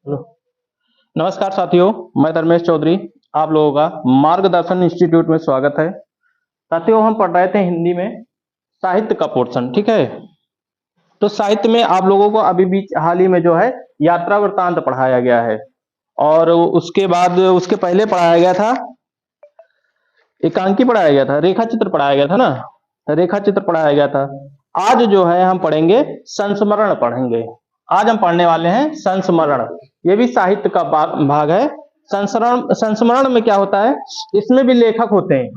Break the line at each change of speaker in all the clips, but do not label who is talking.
Hello. नमस्कार साथियों, मैं धर्मेश चौधरी। आप लोगों का मार्गदर्शन इंस्टीट्यूट में स्वागत है। साथियों, हम पढ़ रहे थे हिंदी में साहित्य का पोर्शन, ठीक है। तो साहित्य में आप लोगों को अभी बीच हाल ही में जो है यात्रा वृत्तांत पढ़ाया गया है, और उसके बाद उसके पहले पढ़ाया गया था एकांकी, पढ़ाया गया था रेखा चित्र, पढ़ाया गया था ना, रेखा चित्र पढ़ाया गया था। आज जो है हम पढ़ेंगे संस्मरण पढ़ेंगे। आज हम पढ़ने वाले हैं संस्मरण। ये भी साहित्य का भाग है। संस्मरण संस्मरण में क्या होता है, इसमें भी लेखक होते हैं,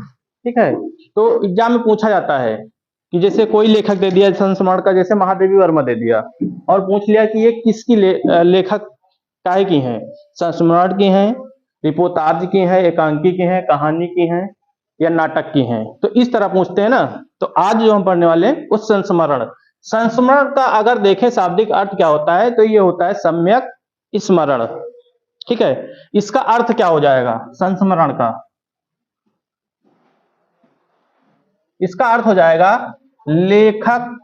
ठीक है। तो एग्जाम में पूछा जाता है कि जैसे कोई लेखक दे दिया संस्मरण का, जैसे महादेवी वर्मा दे दिया और पूछ लिया कि ये किसकी लेखक काहे की हैं, संस्मरण की हैं, रिपोर्ताज की हैं, एकांकी की हैं, कहानी की हैं या नाटक की हैं। तो इस तरह पूछते हैं ना। तो आज जो हम पढ़ने वाले हैं उस संस्मरण। संस्मरण का अगर देखें शाब्दिक अर्थ क्या होता है, तो ये होता है सम्यक स्मरण, ठीक है। इसका अर्थ क्या हो जाएगा संस्मरण का? इसका अर्थ हो जाएगा लेखक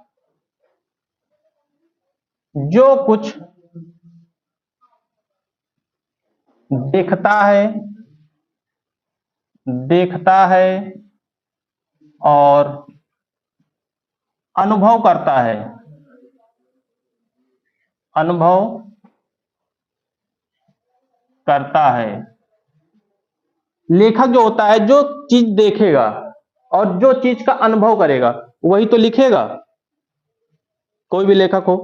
जो कुछ देखता है और अनुभव करता है, अनुभव करता है। लेखक जो होता है जो चीज देखेगा और जो चीज का अनुभव करेगा वही तो लिखेगा। कोई भी लेखक हो,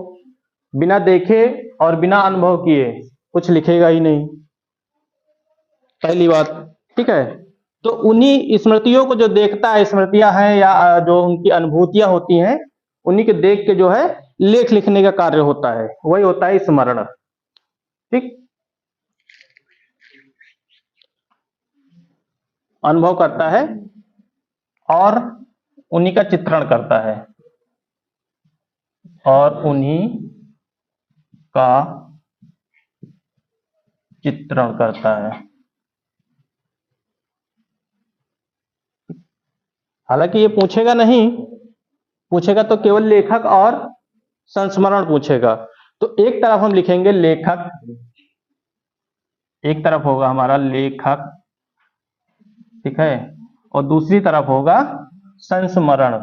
बिना देखे और बिना अनुभव किए कुछ लिखेगा ही नहीं, पहली बात, ठीक है। तो उन्हीं स्मृतियों को जो देखता है, स्मृतियां हैं या जो उनकी अनुभूतियां होती हैं, उन्हीं के देख के जो है लेख लिखने का कार्य होता है, वही होता है स्मरण, ठीक। अनुभव करता है और उन्हीं का चित्रण करता है, और उन्हीं का चित्रण करता है। हालांकि ये पूछेगा नहीं, पूछेगा तो केवल लेखक और संस्मरण पूछेगा। तो एक तरफ हम लिखेंगे लेखक, एक तरफ होगा हमारा लेखक, ठीक है, और दूसरी तरफ होगा संस्मरण।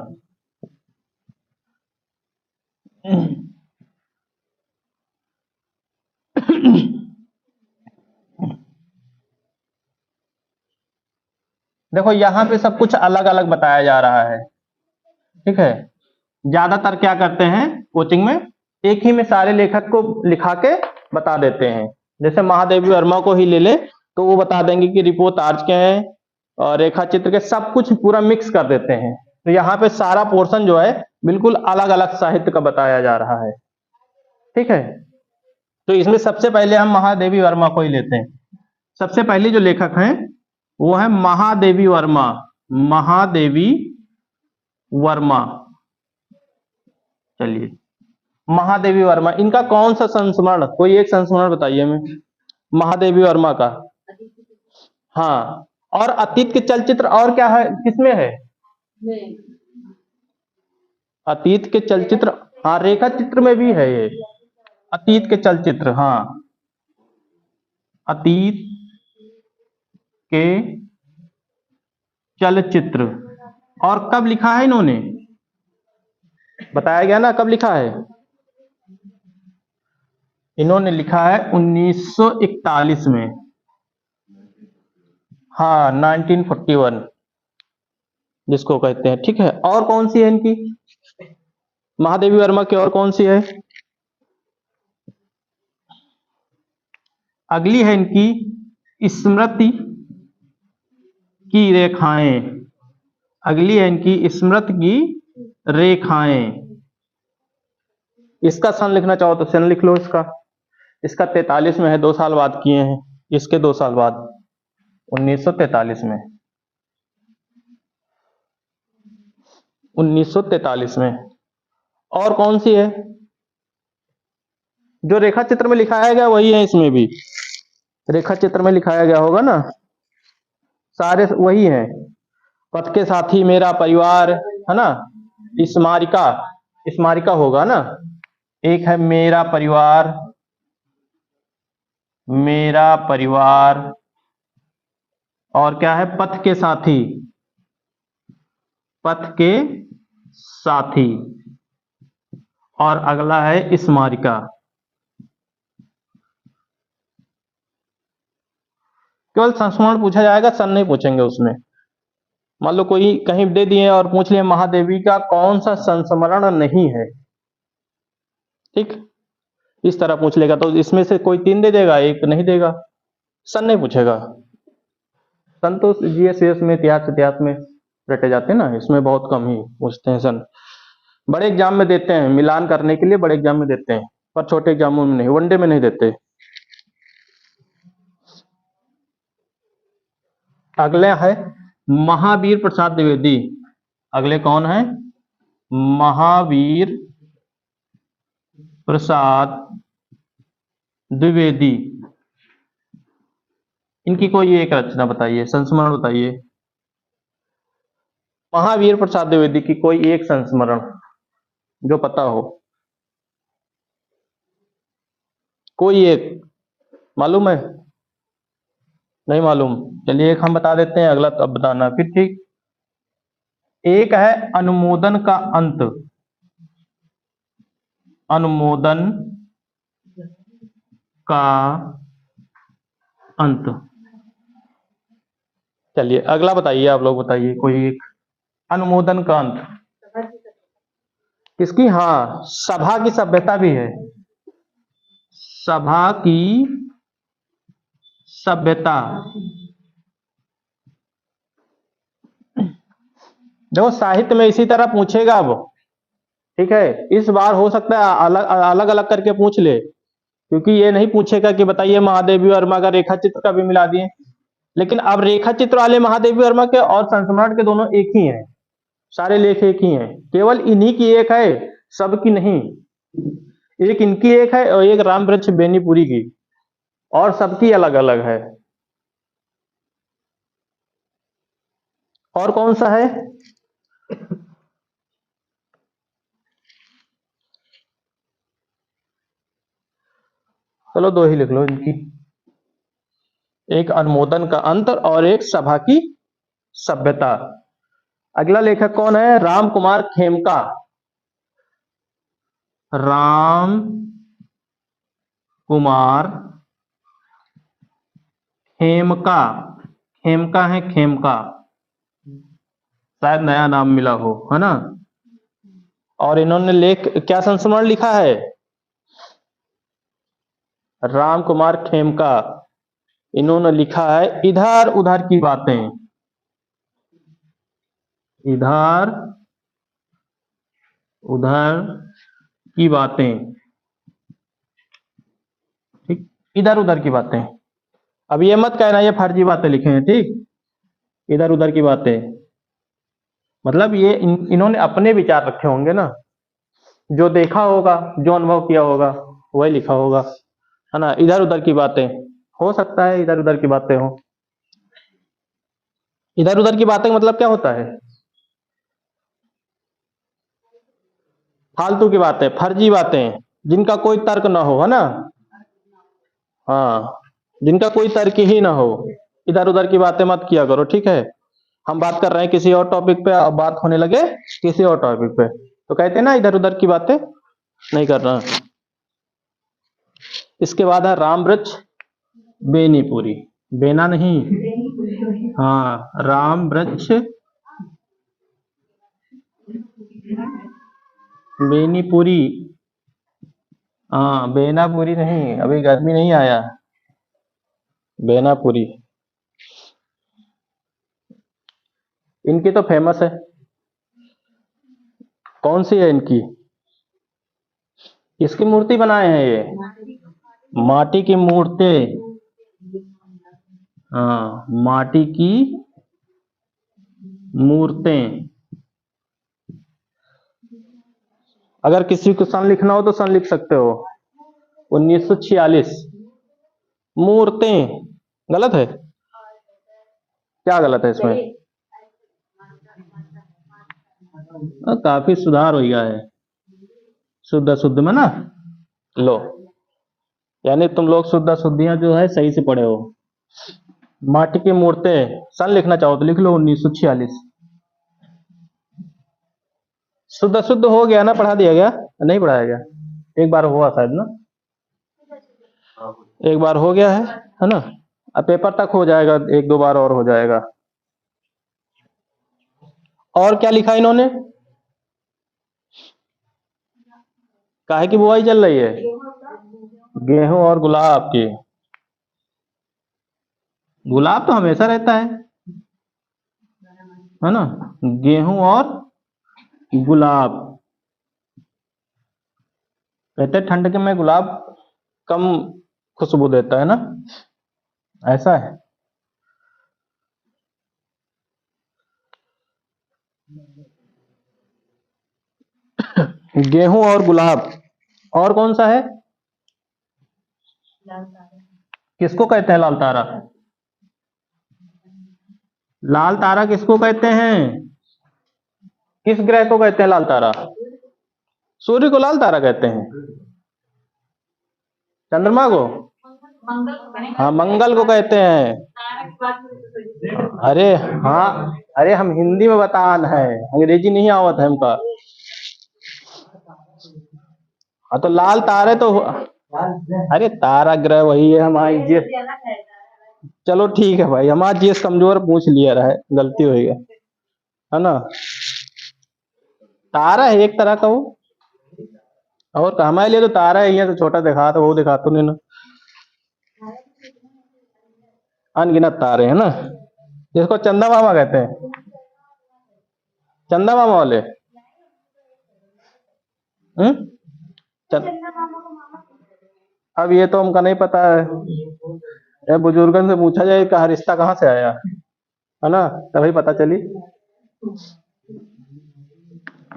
देखो यहां पे सब कुछ अलग अलग बताया जा रहा है, ठीक है। ज्यादातर क्या करते हैं कोचिंग में, एक ही में सारे लेखक को लिखा के बता देते हैं। जैसे महादेवी वर्मा को ही ले ले तो वो बता देंगे कि रिपोर्ताज के हैं और रेखा चित्र के, सब कुछ पूरा मिक्स कर देते हैं। तो यहाँ पे सारा पोर्शन जो है बिल्कुल अलग अलग साहित्य का बताया जा रहा है, ठीक है। तो इसमें सबसे पहले हम महादेवी वर्मा को ही लेते हैं। सबसे पहले जो लेखक हैं वो है महादेवी वर्मा। महादेवी वर्मा, चलिए महादेवी वर्मा, इनका कौन सा संस्मरण, कोई एक संस्मरण बताइए हमें महादेवी वर्मा का। हाँ, और अतीत के चलचित्र और क्या है, किसमें है? अतीत के चलचित्र, हाँ रेखा चित्र में भी है ये अतीत के चलचित्र, हाँ अतीत के चलचित्र। और कब लिखा है इन्होंने, बताया गया ना कब लिखा है? इन्होंने लिखा है 1941 में, हाँ 1941 जिसको कहते हैं, ठीक है। और कौन सी है इनकी, महादेवी वर्मा की और कौन सी है? अगली है इनकी स्मृति की रेखाएं। अगली है इनकी स्मृति की रेखाएं। इसका सन लिखना चाहो तो सन लिख लो इसका। इसका 43 में है, 2 साल बाद किए हैं, इसके 2 साल बाद 1943 में, 1943 में। और कौन सी है जो रेखा चित्र में लिखाया गया वही है, इसमें भी रेखा चित्र में लिखाया गया होगा ना, सारे वही हैं। पथ के साथी, मेरा परिवार, है ना, स्मारिका, स्मारिका होगा ना। एक है मेरा परिवार, मेरा परिवार, और क्या है, पथ के साथी, पथ के साथी, और अगला है स्मारिका। केवल संस्मरण पूछा जाएगा, सन नहीं पूछेंगे उसमें। मान लो कोई कहीं दे दिए और पूछ लिए महादेवी का कौन सा संस्मरण नहीं है, ठीक, इस तरह पूछ लेगा तो इसमें से कोई 3 दे देगा, एक नहीं देगा, सन नहीं पूछेगा। सन तो जीएस में, इतिहास इतिहास में रटे जाते हैं ना, इसमें बहुत कम ही पूछते हैं सन। बड़े एग्जाम में देते हैं, मिलान करने के लिए बड़े एग्जाम में देते हैं, पर छोटे एग्जामों में नहीं, वनडे में नहीं देते। अगले है महावीर प्रसाद द्विवेदी। अगले कौन है? महावीर प्रसाद द्विवेदी। इनकी कोई एक रचना बताइए, संस्मरण बताइए। महावीर प्रसाद द्विवेदी की कोई एक संस्मरण जो पता हो, कोई एक मालूम है? नहीं मालूम, चलिए एक हम बता देते हैं, अगला तब बताना फिर, ठीक। एक है अनुमोदन का अंत, अनुमोदन का अंत। चलिए अगला बताइए, आप लोग बताइए कोई एक, अनुमोदन का अंत किसकी? हाँ, सभा की सभ्यता भी है, सभा की सभ्यता। देखो साहित्य में इसी तरह पूछेगा वो, ठीक है, इस बार हो सकता है अलग अलग अलग करके पूछ ले, क्योंकि ये नहीं पूछेगा कि बताइए महादेवी वर्मा का रेखा चित्र का भी मिला दिए। लेकिन अब रेखा चित्र वाले महादेवी वर्मा के और संस्मरण के दोनों एक ही हैं, सारे लेख एक ही हैं, केवल इन्हीं की एक है, सबकी नहीं। एक इनकी एक है और एक राम वृक्ष बेनीपुरी की, और सबकी अलग अलग है। और कौन सा है? चलो 2 ही लिख लो इनकी, एक अनुमोदन का अंत और एक सभा की सभ्यता। अगला लेखक कौन है? राम कुमार खेमका। राम कुमार खेमका, खेमका है, खेमका, शायद नया नाम मिला हो, है ना। और इन्होंने लेख क्या संस्मरण लिखा है? राम कुमार खेमका, इन्होंने लिखा है इधर उधर की बातें, इधर उधर की बातें, ठीक, इधर उधर की बातें। अब ये मत कहना ये फर्जी बातें लिखे हैं, ठीक, इधर उधर की बातें मतलब ये इन्होंने अपने विचार रखे होंगे ना, जो देखा होगा, जो अनुभव किया होगा, वही लिखा होगा, है ना। इधर उधर की बातें, हो सकता है इधर उधर की बातें हो। इधर उधर की बातें मतलब क्या होता है? फालतू की बातें, फर्जी बातें, जिनका कोई तर्क ना हो, है ना। हाँ, जिनका कोई तर्क ही ना हो, इधर उधर की बातें मत किया करो, ठीक है। हम बात कर रहे हैं किसी और टॉपिक पे, अब बात होने लगे किसी और टॉपिक पे, तो कहते हैं ना इधर उधर की बातें नहीं करना। इसके बाद है राम वृक्ष बेनीपुरी, बेना नहीं, हाँ, राम वृक्ष बेनीपुरी, हाँ, बेनापुरी नहीं, अभी गर्मी नहीं आया, बेनापुरी। इनकी तो फेमस है, कौन सी है इनकी? किसकी मूर्ति बनाए हैं ये? माटी की मूर्ति, हाँ, माटी की मूर्तें। अगर किसी को सन लिखना हो तो सन लिख सकते हो, 1946। मूर्तें गलत है? क्या गलत है इसमें? काफी सुधार हो गया है, शुद्ध शुद्ध में ना। लो यानी तुम लोग शुद्ध शुद्धियां जो है सही से पढ़े हो। माटी की मूर्तें सन लिखना चाहो तो लिख लो 1946। शुद्ध शुद्ध हो गया ना, पढ़ा दिया गया नहीं पढ़ाया गया? एक बार हुआ शायद ना, एक बार हो गया है ना? अब पेपर तक हो जाएगा, एक दो बार और हो जाएगा। और क्या लिखा इन्होंने? काहे की बुआई चल रही है? गेहूं और गुलाब की। गुलाब तो हमेशा रहता है ना? गेहूं और गुलाब। कहते हैं ठंड के में गुलाब कम खुशबू देता है ना, ऐसा है। गेहूं और गुलाब। और कौन सा है? किसको कहते हैं लाल तारा? लाल तारा किसको कहते हैं? किस ग्रह को कहते हैं लाल तारा? सूर्य को लाल तारा कहते हैं? चंद्रमा को? हाँ, मंगल को कहते हैं। अरे हाँ, अरे हम हिंदी में बतान है, अंग्रेजी नहीं आवत है हमका। हाँ तो लाल तारे तो, अरे तारा ग्रह वही है हमारी जी। चलो ठीक है भाई, हमारा जीएस कमजोर पूछ लिया रहा है, गलती हो गई है ना? तारा है एक तरह का वो। और हमारे लिए तो तारा है, ये तो छोटा दिखा तो वो दिखा तो नहीं ना, अनगिनत तारे है ना, जिसको चंदा मामा कहते हैं। चंदा मामा वाले। चंद... अब ये तो हमका नहीं पता है, ये बुजुर्गन से पूछा जाए कहा रिश्ता कहाँ से आया है ना, तभी पता चली।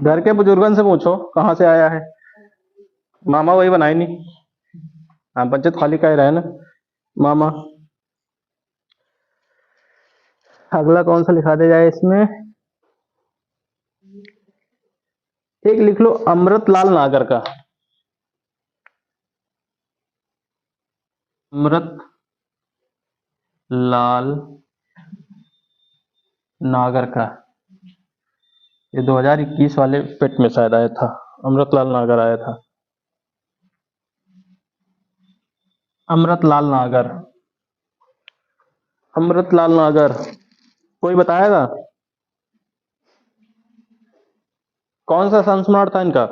घर के बुजुर्गन से पूछो कहाँ से आया है। मामा वही बनाए नहीं। हाँ, बचत खाली का ही रहे ना मामा। अगला कौन सा लिखा दे जाए इसमें? एक लिख लो अमृतलाल नागर का। अमृत लाल नागर का, ये 2021 वाले पेट में शायद आया था, अमृतलाल नागर आया था। अमृतलाल नागर, अमृतलाल नागर, कोई बताएगा कौन सा संस्मरण था इनका?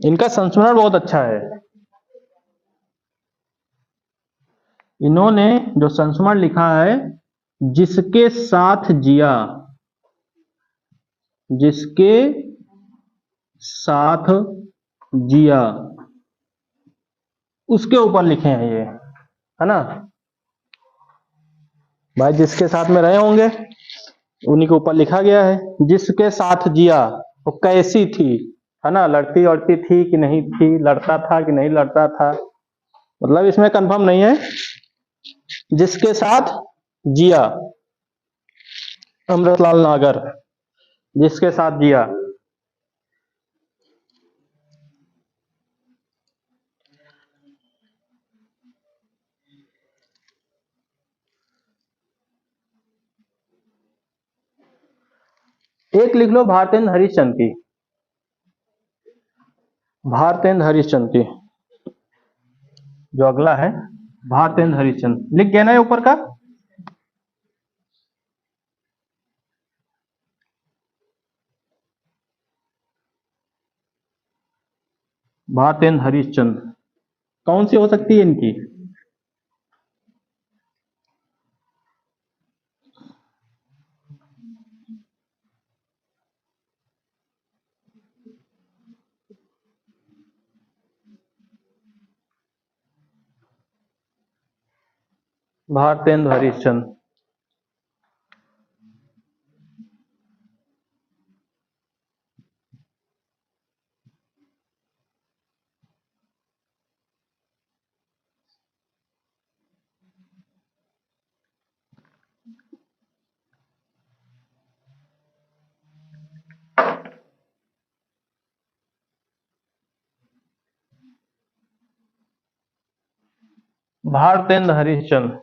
इनका संस्मरण बहुत अच्छा है। इन्होंने जो संस्मरण लिखा है, जिसके साथ जिया, जिसके साथ जिया, उसके ऊपर लिखे हैं ये, है ना भाई? जिसके साथ में रहे होंगे उन्हीं के ऊपर लिखा गया है। जिसके साथ जिया, वो कैसी थी, है ना? लड़ती लड़ती थी कि नहीं थी, लड़ता था कि नहीं लड़ता था, मतलब इसमें कंफर्म नहीं है। जिसके साथ जिया, अमृतलाल नागर, जिसके साथ जिया। एक लिख लो भारतेंद्र हरिश्चंद्र की, भारतेंद्र हरिश्चंद्र की, जो अगला है भारतेंद्र हरिश्चंद्र लिख गया ना ये ऊपर का। भारतेंद्र हरिश्चंद्र कौन सी हो सकती है इनकी? भारतेंद्र हरिश्चंद्र। भारतेंद्र हरिश्चंद्र।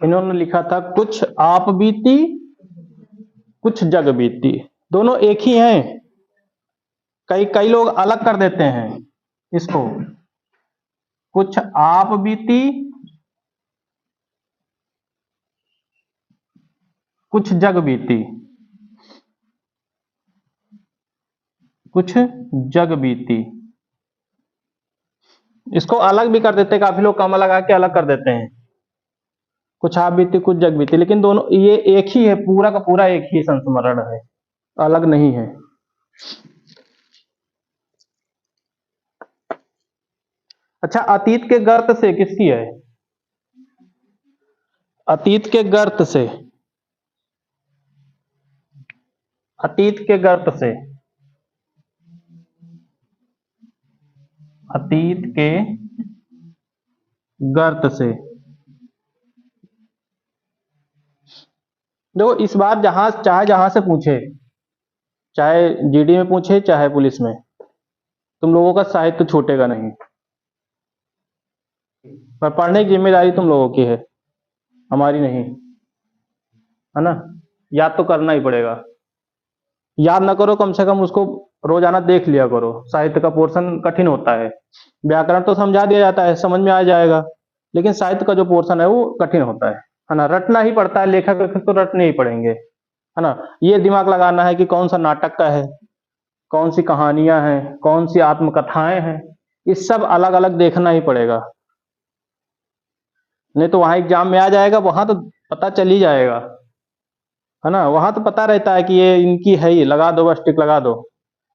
इन्होंने लिखा था कुछ आप बीती कुछ जग बीती। दोनों एक ही हैं, कई कई लोग अलग कर देते हैं इसको। कुछ आप बीती कुछ जग बीती, कुछ जग बीती, इसको अलग भी कर देते हैं, काफी लोग कम लगा के अलग कर देते हैं। कुछ आप बीती कुछ जग बीती, लेकिन दोनों ये एक ही है, पूरा का पूरा एक ही संस्मरण है, अलग नहीं है। अच्छा, अतीत के गर्त से किसकी है? अतीत के गर्त से, अतीत के गर्त से, अतीत के गर्त से। देखो इस बार जहां से पूछे, चाहे जीडी में पूछे चाहे पुलिस में, तुम लोगों का साहित्य छूटेगा नहीं, पर पढ़ने की जिम्मेदारी तुम लोगों की है, हमारी नहीं, है ना। याद तो करना ही पड़ेगा, याद ना करो कम से कम उसको रोजाना देख लिया करो। साहित्य का पोर्शन कठिन होता है, व्याकरण तो समझा दिया जाता है, समझ में आ जाएगा, लेकिन साहित्य का जो पोर्शन है वो कठिन होता है ना। रटना ही पड़ता है, लेखक तो रटने ही पड़ेंगे, है ना। ये दिमाग लगाना है कि कौन सा नाटक का है, कौन सी कहानियां हैं, कौन सी आत्मकथाएं हैं, ये सब अलग अलग देखना ही पड़ेगा। नहीं तो वहां एग्जाम में आ जाएगा, वहां तो पता चल ही जाएगा, है ना। वहां तो पता रहता है कि ये इनकी है, ही लगा दो बस, टिक लगा दो।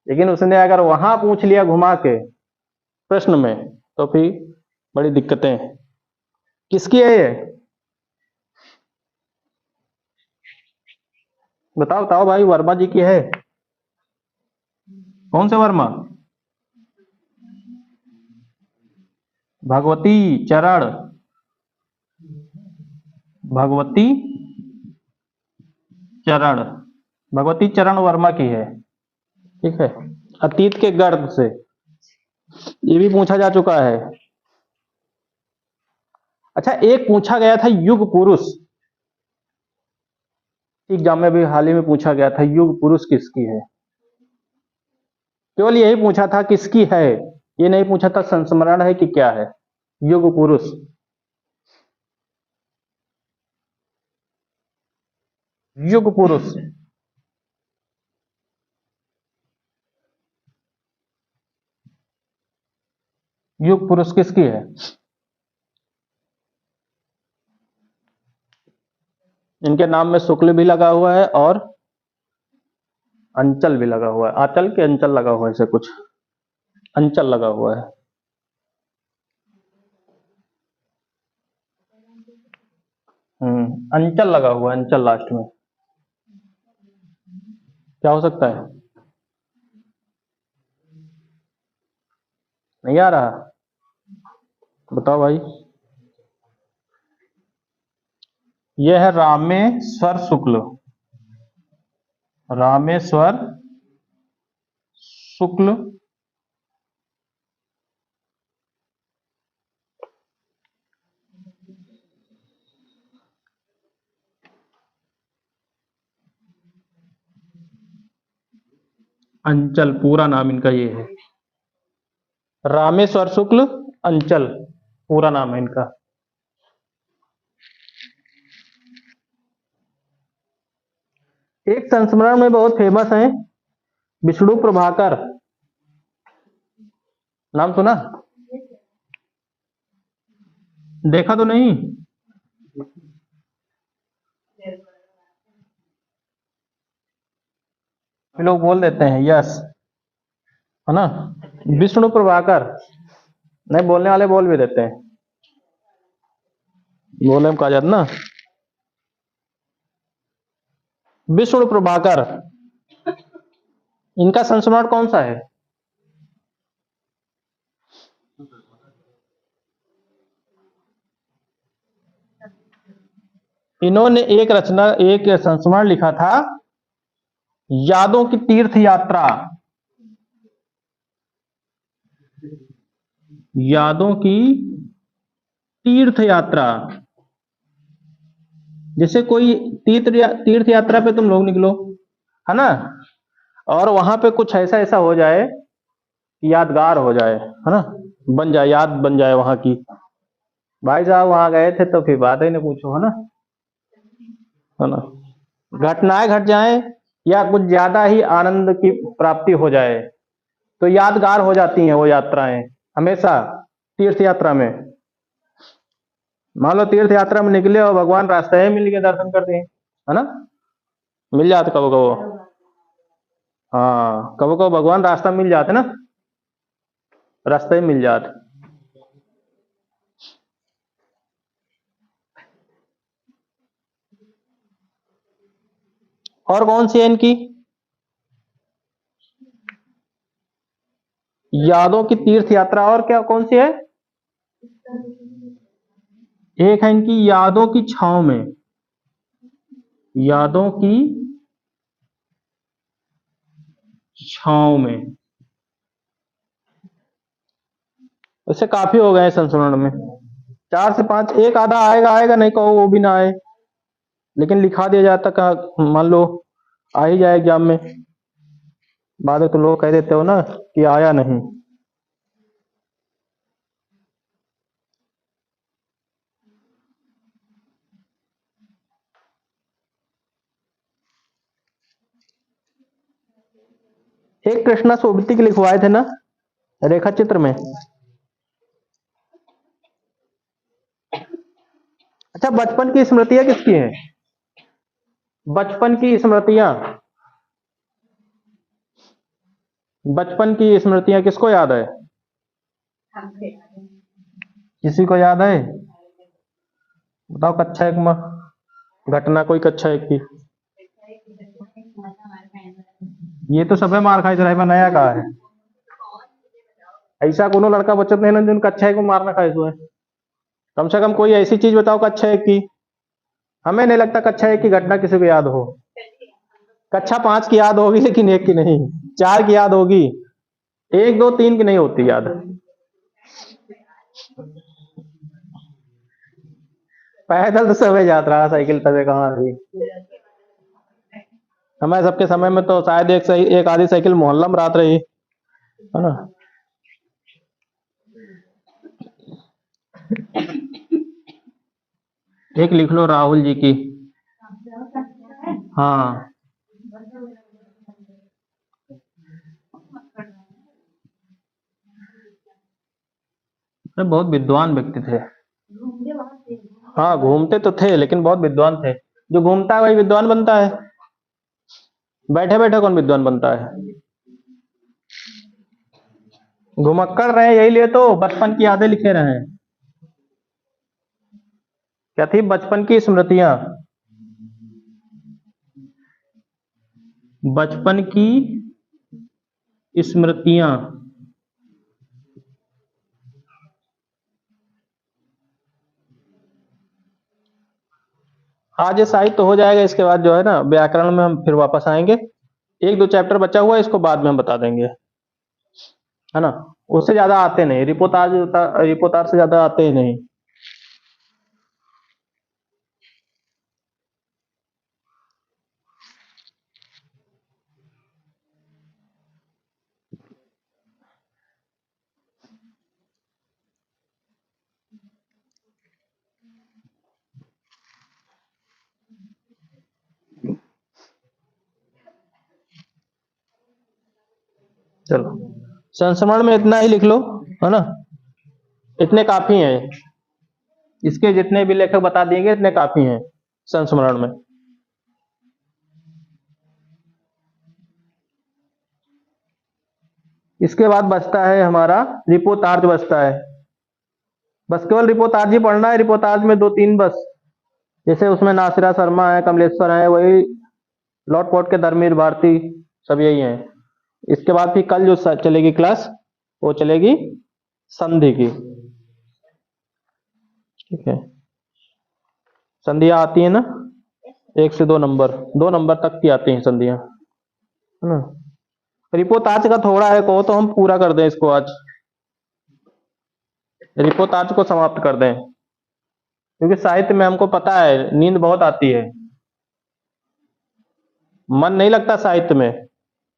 लेकिन उसने अगर वहां पूछ लिया घुमा के प्रश्न में, तो फिर बड़ी दिक्कतें। किसकी है ये? बताओ बताओ भाई, वर्मा जी की है? कौन से वर्मा? भगवती चरण, भगवती चरण, भगवती चरण वर्मा की है, ठीक है। अतीत के गर्भ से, ये भी पूछा जा चुका है। अच्छा, एक पूछा गया था युग पुरुष, एग्जाम में भी हाल ही में पूछा गया था, युग पुरुष किसकी है। केवल यही पूछा था किसकी है, ये नहीं पूछा था संस्मरण है कि क्या है। युग पुरुष, युग पुरुष, युग पुरुष किसकी है? इनके नाम में शुक्ल भी लगा हुआ है और अंचल भी लगा हुआ है, आंचल के अंचल लगा हुआ है, ऐसे कुछ अंचल लगा हुआ है। अंचल लगा हुआ है, अंचल लास्ट में, क्या हो सकता है? नहीं आ रहा? बताओ भाई। यह है रामेश्वर शुक्ल, रामेश्वर शुक्ल, अंचल, पूरा नाम इनका ये है, रामेश्वर शुक्ल अंचल, पूरा नाम है इनका। एक संस्मरण में बहुत फेमस है, विष्णु प्रभाकर, नाम सुना? देखा तो नहीं? लोग बोल देते हैं यस, है ना। विष्णु प्रभाकर, नहीं बोलने वाले बोल भी देते हैं, बोलने में कहा जाता ना। विष्णु प्रभाकर, इनका संस्मरण कौन सा है? इन्होंने एक संस्मरण लिखा था, यादों की तीर्थ यात्रा। यादों की तीर्थ यात्रा। जैसे कोई तीर्थ यात्रा पे तुम लोग निकलो, है ना, और वहां पे कुछ ऐसा ऐसा हो जाए कि यादगार हो जाए, है ना, बन जाए, याद बन जाए वहां की। भाई साहब वहां गए थे तो फिर बात ही ना पूछो, है ना, घटनाएं घट जाए या कुछ ज्यादा ही आनंद की प्राप्ति हो जाए तो यादगार हो जाती हैं वो यात्राएं हमेशा। तीर्थ यात्रा में, मान लो तीर्थ यात्रा में निकले और भगवान रास्ते में मिल के दर्शन कर दिए, है ना, मिल जाते कबो कबो। हाँ, कबो कबो भगवान रास्ता मिल जाते ना, रास्ते में मिल जाते। और कौन सी है इनकी यादों की तीर्थ यात्रा, और क्या कौन सी है? एक है इनकी यादों की छाव में। यादों की छाव में, वैसे काफी हो गए हैं संस्मरण में, 4 से 5, एक आधा आएगा आएगा, नहीं कहो वो भी ना आए, लेकिन लिखा दिया जाता का मान लो आ ही जाए एग्जाम में, बाद में तो लोग कह देते हो ना कि आया नहीं। एक कृष्णा सोबती के लिखवाए थे ना रेखा चित्र में। अच्छा, बचपन की स्मृतियां किसकी हैं? बचपन की स्मृतियां, बचपन की स्मृतियां किसको याद है? किसी को याद है? बताओ कक्षा एक में घटना, कोई कक्षा एक की। ये तो सबे मार खाई रहा नया का है, ऐसा कोनो लड़का बचत नहीं ना जिन कक्षा एक में मारना खाए हुए। कम से कम कोई ऐसी चीज बताओ कक्षा एक की। हमें नहीं लगता कक्षा एक की घटना किसी को याद हो। कक्षा 5 की याद होगी लेकिन एक की नहीं, 4 की याद होगी, 1 2 3 की नहीं होती याद। पैदल तो सब जात रहा, साइकिल तबे कहाँ थी। हमारे सबके समय में तो शायद एक आधी साइकिल मोहल्ला में रात रही, है ना। एक लिख लो राहुल जी की। हाँ, अरे बहुत विद्वान व्यक्ति थे। हाँ, घूमते तो थे लेकिन बहुत विद्वान थे। जो घूमता है वही विद्वान बनता है, बैठे बैठे कौन विद्वान बनता है। घुमक्कड़ रहे यही लिए तो बचपन की यादें लिखे रहे हैं। क्या थी? बचपन की स्मृतियां, बचपन की स्मृतियां। आज ये साहित्य तो हो जाएगा, इसके बाद जो है ना व्याकरण में हम फिर वापस आएंगे। 1 2 चैप्टर बचा हुआ है, इसको बाद में हम बता देंगे, है ना। उससे ज्यादा आते नहीं, रिपोर्टाज से ज्यादा आते ही नहीं। चलो, संस्मरण में इतना ही लिख लो, है ना, इतने काफी हैं। इसके जितने भी लेखक बता दिएंगे इतने काफी हैं संस्मरण में। इसके बाद बचता है हमारा रिपोर्टार्ज बचता है। बस केवल रिपोर्टार्ज ही पढ़ना है। रिपोर्टार्ज में 2 3 बस, जैसे उसमें नासिरा शर्मा है, कमलेश्वर है, वही लौट पोट के धर्मवीर भारती, सब यही है। इसके बाद फिर कल जो चलेगी क्लास वो चलेगी संधि की, ठीक है। संधियां आती है ना 1 से 2 नंबर, 2 नंबर तक की आती हैं संधियां, है ना। रिपोर्ट आज का थोड़ा है, कहो तो हम पूरा कर दें इसको आज। रिपोर्टार्ज को समाप्त कर दें, क्योंकि साहित्य में हमको पता है नींद बहुत आती है, मन नहीं लगता साहित्य में,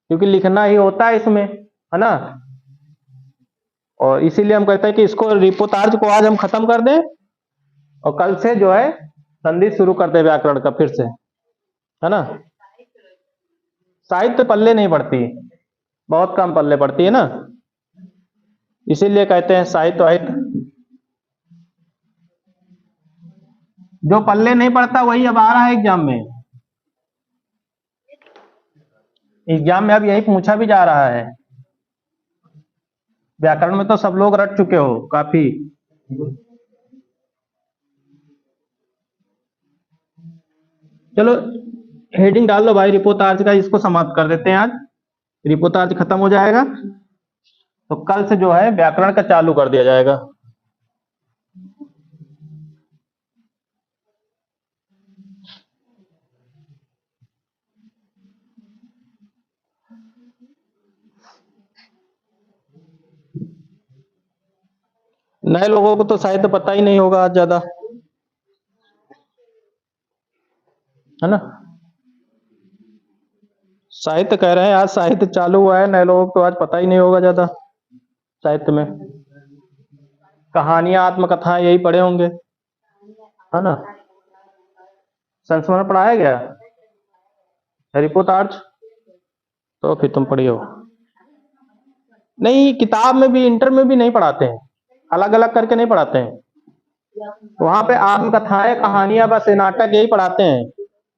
क्योंकि लिखना ही होता है इसमें, है ना। और इसीलिए हम कहते हैं कि इसको रिपोर्टार्ज को आज हम खत्म कर दें और कल से जो है संधि शुरू कर दे व्याकरण का फिर से, है ना। साहित्य पल्ले नहीं पड़ती, बहुत कम पल्ले पड़ती है ना, इसीलिए कहते हैं साहित्य वाहित्य। जो पल्ले नहीं पड़ता वही अब आ रहा है एग्जाम में। एग्जाम में अब यही पूछा भी जा रहा है। व्याकरण में तो सब लोग रट चुके हो काफी। चलो हेडिंग डाल लो भाई रिपोर्टार्ज का, इसको समाप्त कर देते हैं आज। रिपोर्टार्ज खत्म हो जाएगा तो कल से जो है व्याकरण का चालू कर दिया जाएगा। नए लोगों को तो शायद पता ही नहीं होगा आज ज्यादा, है ना। साहित्य कह रहे हैं आज साहित्य चालू हुआ है, नए लोगों को तो आज पता ही नहीं होगा ज्यादा। साहित्य में कहानियां आत्मकथाएं यही पढ़े होंगे, है ना। संस्मरण पढ़ाया गया, रिपोर्टार्ज तो फिर तुम पढ़ी हो। नहीं, किताब में भी इंटर में भी नहीं पढ़ाते हैं, अलग अलग करके नहीं पढ़ाते हैं। वहां पे आत्मकथाएं कहानियां बस नाटक यही पढ़ाते हैं,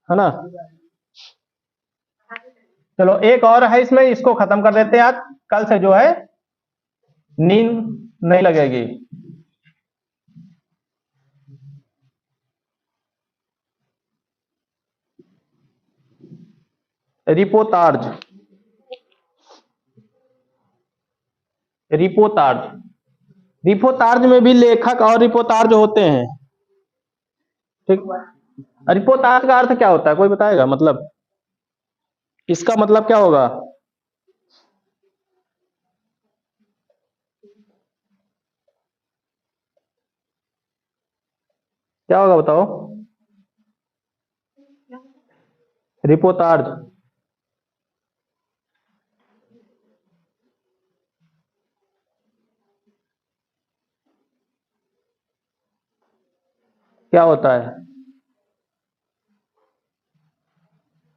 है ना। चलो एक और है इसमें, इसको खत्म कर देते हैं आज। कल से जो है नींद नहीं लगेगी। रिपोर्टार्ज, रिपोर्टार्ज, रिपोर्टार्ज में भी लेखक और रिपोर्टार्ज होते हैं, ठीक। रिपोर्टार्ज का अर्थ क्या होता है, कोई बताएगा? मतलब इसका मतलब क्या होगा? क्या होगा बताओ? रिपोर्टार्ज क्या होता है?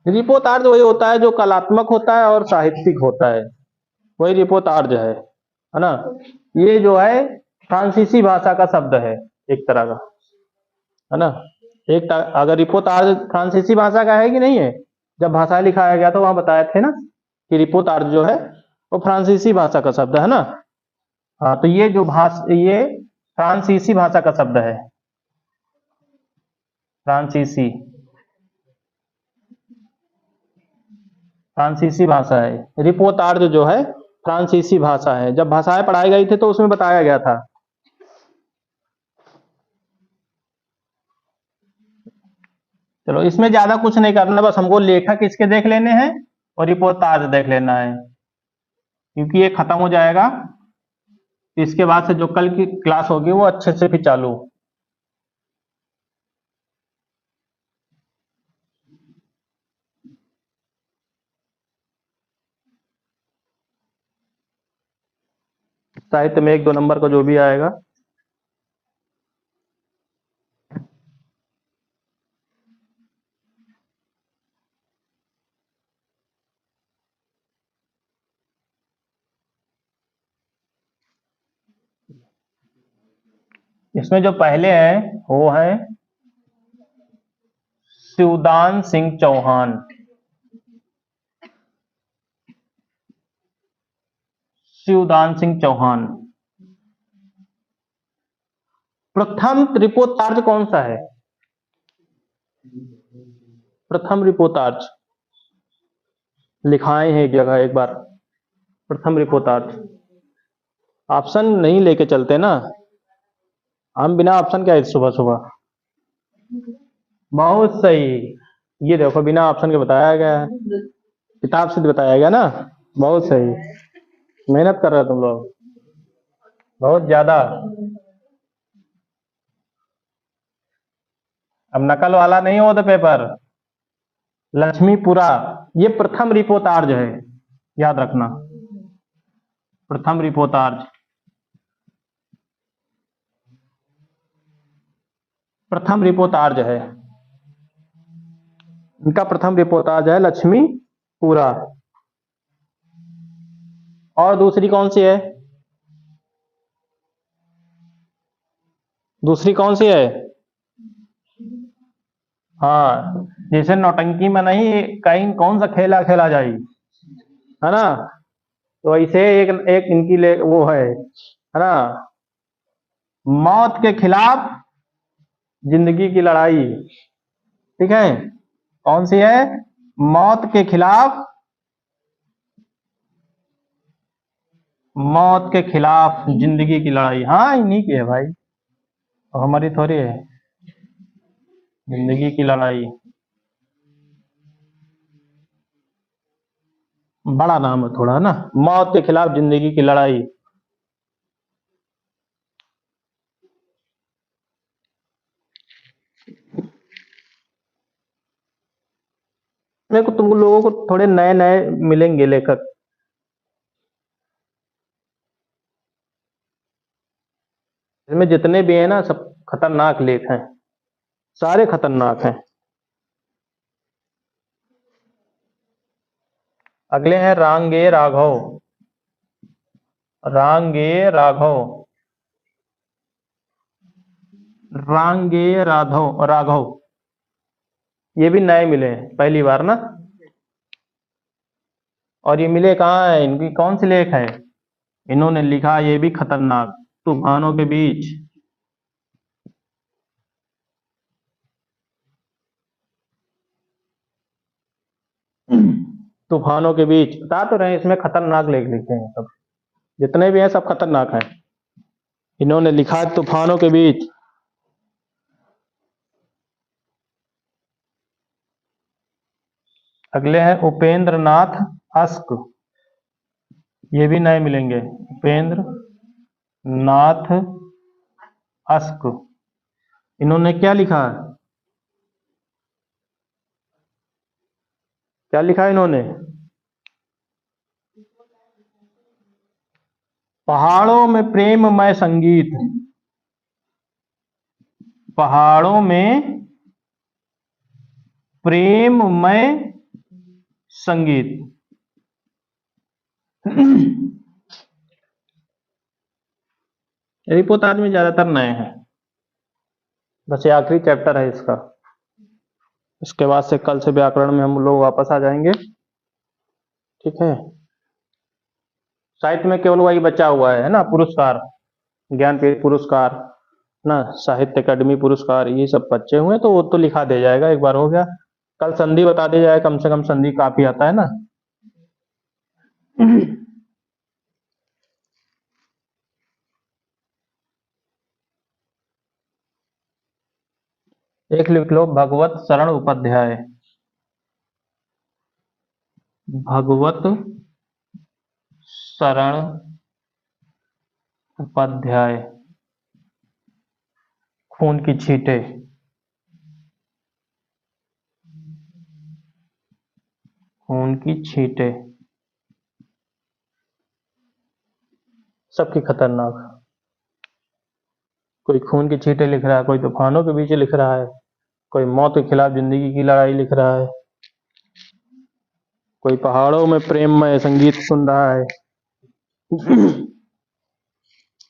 रिपोर्टार्ज वही होता है जो कलात्मक होता है और साहित्यिक होता है, वही रिपोर्टार्ज है ना। ये जो है फ्रांसीसी भाषा का शब्द है एक तरह का, है ना। अगर रिपोर्टार्ज फ्रांसीसी भाषा का है कि नहीं है, जब भाषा लिखाया गया तो वहां बताए थे ना कि रिपोर्टार्ज जो है वो फ्रांसीसी भाषा का शब्द है ना। हाँ, तो ये जो ये फ्रांसीसी भाषा का शब्द है, फ्रांसीसी, फ्रांसीसी भाषा है। रिपोर्टार्ज जो है फ्रांसीसी भाषा है, जब भाषाएं पढ़ाई गई थी तो उसमें बताया गया था। चलो इसमें ज्यादा कुछ नहीं करना, बस हमको लेखक इसके देख लेने हैं और रिपोर्टार्ज देख लेना है, क्योंकि ये खत्म हो जाएगा। इसके बाद से जो कल की क्लास होगी वो अच्छे से फिर चालू। साहित्य में 1-2 नंबर का जो भी आएगा। इसमें जो पहले हैं वो है शिवदान सिंह चौहान, शिवदान सिंह चौहान। प्रथम रिपोर्टार्ज कौन सा है? प्रथम रिपोर्टार्ज लिखाए हैं एक जगह एक बार, प्रथम रिपोर्टार्ज। ऑप्शन नहीं लेके चलते ना हम, बिना ऑप्शन क्या है सुबह सुबह। बहुत सही, ये देखो बिना ऑप्शन के बताया गया है, किताब से बताया गया ना। बहुत सही, मेहनत कर रहे हो तुम लोग बहुत ज्यादा। अब नकल वाला नहीं हो तो पेपर। लक्ष्मीपुरा ये प्रथम रिपोर्टार्ज है, याद रखना, प्रथम रिपोर्टार्ज, प्रथम रिपोर्टार्ज है इनका, प्रथम रिपोर्टार्ज है लक्ष्मीपुरा। और दूसरी कौन सी है, दूसरी कौन सी है? हाँ, जैसे नौटंकी में नहीं कहीं कौन सा खेला खेला जाए, है ना, तो ऐसे एक एक इनकी वो है ना, मौत के खिलाफ जिंदगी की लड़ाई। ठीक है, कौन सी है? मौत के खिलाफ, मौत के खिलाफ जिंदगी की लड़ाई। हाँ, इन्हीं की है भाई, हमारी थोड़ी है। जिंदगी की लड़ाई बड़ा नाम है थोड़ा, ना, मौत के खिलाफ जिंदगी की लड़ाई। मेरे को तुम लोगों को थोड़े नए नए मिलेंगे लेखक। इसमें जितने भी हैं ना, सब खतरनाक लेख हैं, सारे खतरनाक हैं। अगले हैं रांगे राघव, रांगे राघव, रांगे राघव राघव, ये भी नए मिले हैं पहली बार ना। और ये मिले कहाँ है, इनकी कौन सी लेख है? इन्होंने लिखा, ये भी खतरनाक, तूफानों के बीच। तूफानों के बीच, बता तो रहे हैं, इसमें खतरनाक लेख लिखे हैं सब, जितने भी हैं सब खतरनाक हैं। इन्होंने लिखा तूफानों के बीच। अगले हैं उपेंद्र नाथ अस्क, ये भी नए मिलेंगे, उपेंद्र नाथ अस्क। इन्होंने क्या लिखा, क्या लिखा इन्होंने? पहाड़ों में प्रेममय संगीत, पहाड़ों में प्रेममय संगीत। रिपोर्ट में ज्यादातर नए हैं, बस ये आखिरी चैप्टर है इसका। इसके बाद से कल से व्याकरण में हम लोग वापस आ जाएंगे। ठीक है, साहित्य में केवल वही बचा हुआ है ना, पुरस्कार, ज्ञानपीठ पुरस्कार ना, साहित्य अकादमी पुरस्कार, ये सब बचे हुए हैं, तो वो तो लिखा दे जाएगा, एक बार हो गया। कल संधि बता दिया जाए, कम से कम संधि काफी आता है ना। एक लिख लो, भगवत शरण उपाध्याय, भगवत शरण उपाध्याय। खून की छींटे, खून की छींटे, सबकी खतरनाक। कोई खून की छींटे लिख रहा है, कोई तूफानों के बीच लिख रहा है, कोई मौत के खिलाफ जिंदगी की लड़ाई लिख रहा है, कोई पहाड़ों में प्रेममय संगीत सुन रहा है।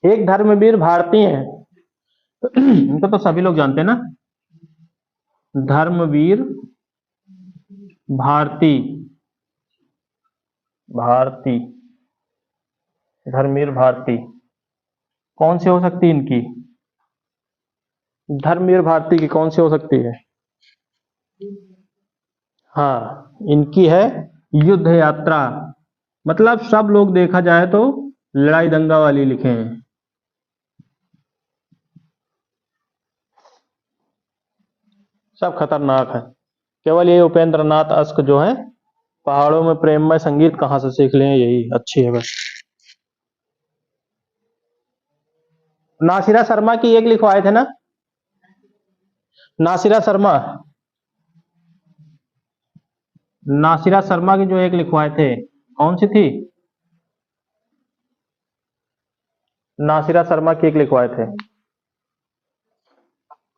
एक धर्मवीर भारती हैं, इनको तो सभी लोग जानते हैं ना, धर्मवीर भारती, भारती, धर्मवीर भारती। कौन सी हो सकती है इनकी, धर्मवीर भारती की कौन सी हो सकती है? हाँ, इनकी है युद्ध यात्रा। मतलब सब लोग देखा जाए तो लड़ाई दंगा वाली लिखे हैं। सब खतरनाक है। केवल ये उपेंद्र नाथ अस्क जो है, पहाड़ों में प्रेममय संगीत कहाँ से सीख लें, यही अच्छी है बस। नासिरा शर्मा की एक लिखवाए थे ना, नासिरा शर्मा, नासिरा शर्मा की जो एक लिखवाए थे, कौन सी थी? नासिरा शर्मा की एक लिखवाए थे,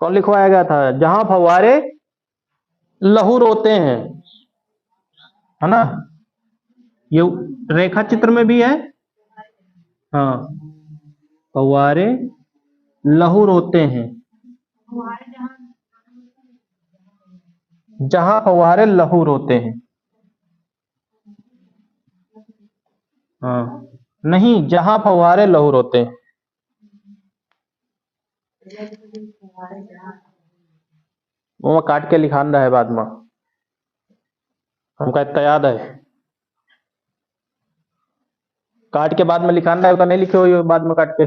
कौन लिखवाया गया था? जहां फव्वारे लहू रोते हैं, है ना? ये रेखा चित्र में भी है। हाँ, फव्वारे लहू रोते हैं, जहां फव्वारे लहू रोते हैं। हाँ, नहीं, जहां फव्वारे लहू रोते हैं। वो मैं काट के लिखान रहा है बाद में, हमका इतना याद है। काट के बाद में लिखान रहा है, तो नहीं लिखे हुई बाद में काट के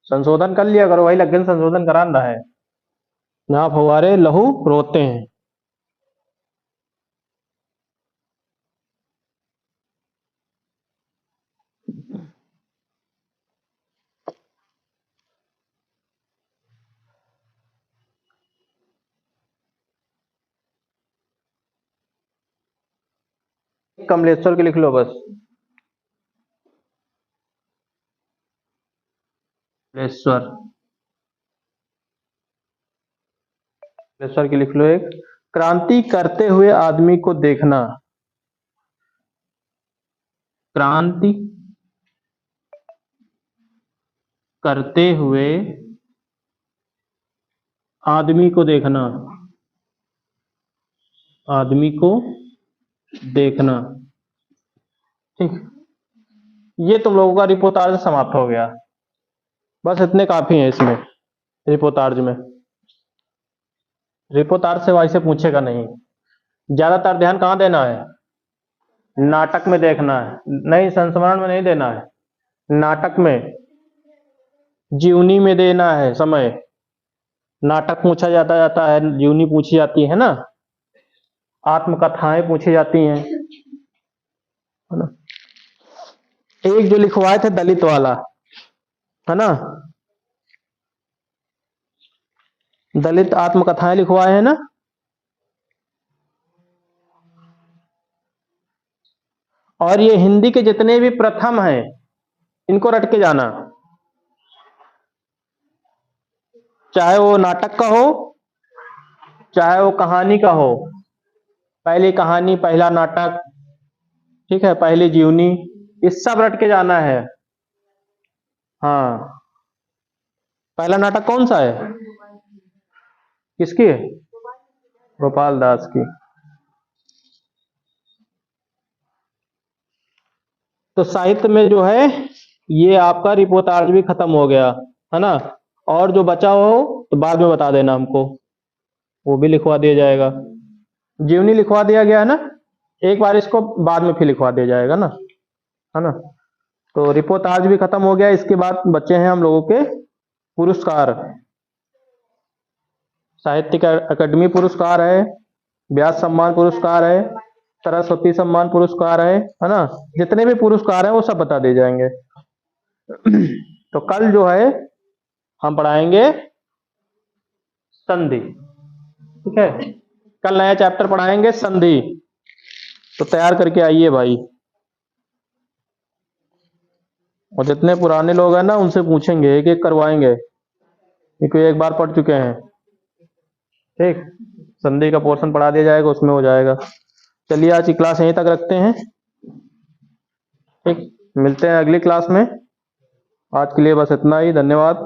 संशोधन कर लिया करो, वही लग संशोधन करान रहा है। जहां फव्वारे लहू रोते हैं। कमलेश्वर की लिख लो बस, कमलेश्वर, कमलेश्वर की लिख लो एक। क्रांति करते हुए आदमी को देखना, क्रांति करते हुए आदमी को देखना, आदमी को देखना। ठीक, ये तुम लोगों का रिपोर्टार्ज समाप्त हो गया। बस इतने काफी हैं इसमें, रिपोर्टार्ज में। रिपोर्टार्ज से वैसे पूछेगा नहीं, ज्यादातर ध्यान कहाँ देना है? नाटक में देखना है, नहीं संस्मरण में नहीं देना है, नाटक में, जीवनी में देना है समय। नाटक पूछा जाता है, जीवनी पूछी जाती है ना, आत्मकथाएं पूछी जाती हैं, है ना? एक जो लिखवाए थे दलित वाला, है ना, दलित आत्मकथाएं लिखवाए हैं ना। और ये हिंदी के जितने भी प्रथम हैं, इनको रट के जाना, चाहे वो नाटक का हो, चाहे वो कहानी का हो। पहली कहानी, पहला नाटक, ठीक है, पहली जीवनी, ये सब रट के जाना है। हाँ, पहला नाटक कौन सा है? किसकी है? गोपाल दास की। तो साहित्य में जो है ये आपका रिपोर्टार्ज भी खत्म हो गया, है ना? और जो बचा हो तो बाद में बता देना हमको, वो भी लिखवा दिया जाएगा। जीवनी लिखवा दिया गया है ना, एक बार इसको बाद में फिर लिखवा दिया जाएगा ना, है ना? तो रिपोर्टार्ज भी खत्म हो गया। इसके बाद बच्चे हैं हम लोगों के पुरस्कार। साहित्य अकादमी पुरस्कार है, व्यास सम्मान पुरस्कार है, सरस्वती सम्मान पुरस्कार है ना? जितने भी पुरस्कार हैं वो सब बता दिए जाएंगे। तो कल जो है हम पढ़ाएंगे संधि, ठीक है? कल नया चैप्टर पढ़ाएंगे संधि, तो तैयार करके आइए भाई। और जितने पुराने लोग हैं ना उनसे पूछेंगे, एक एक करवाएंगे, क्योंकि एक बार पढ़ चुके हैं। ठीक, संधि का पोर्शन पढ़ा दिया जाएगा, उसमें हो जाएगा। चलिए आज की क्लास यहीं तक रखते हैं, ठीक, मिलते हैं अगली क्लास में। आज के लिए बस इतना ही, धन्यवाद।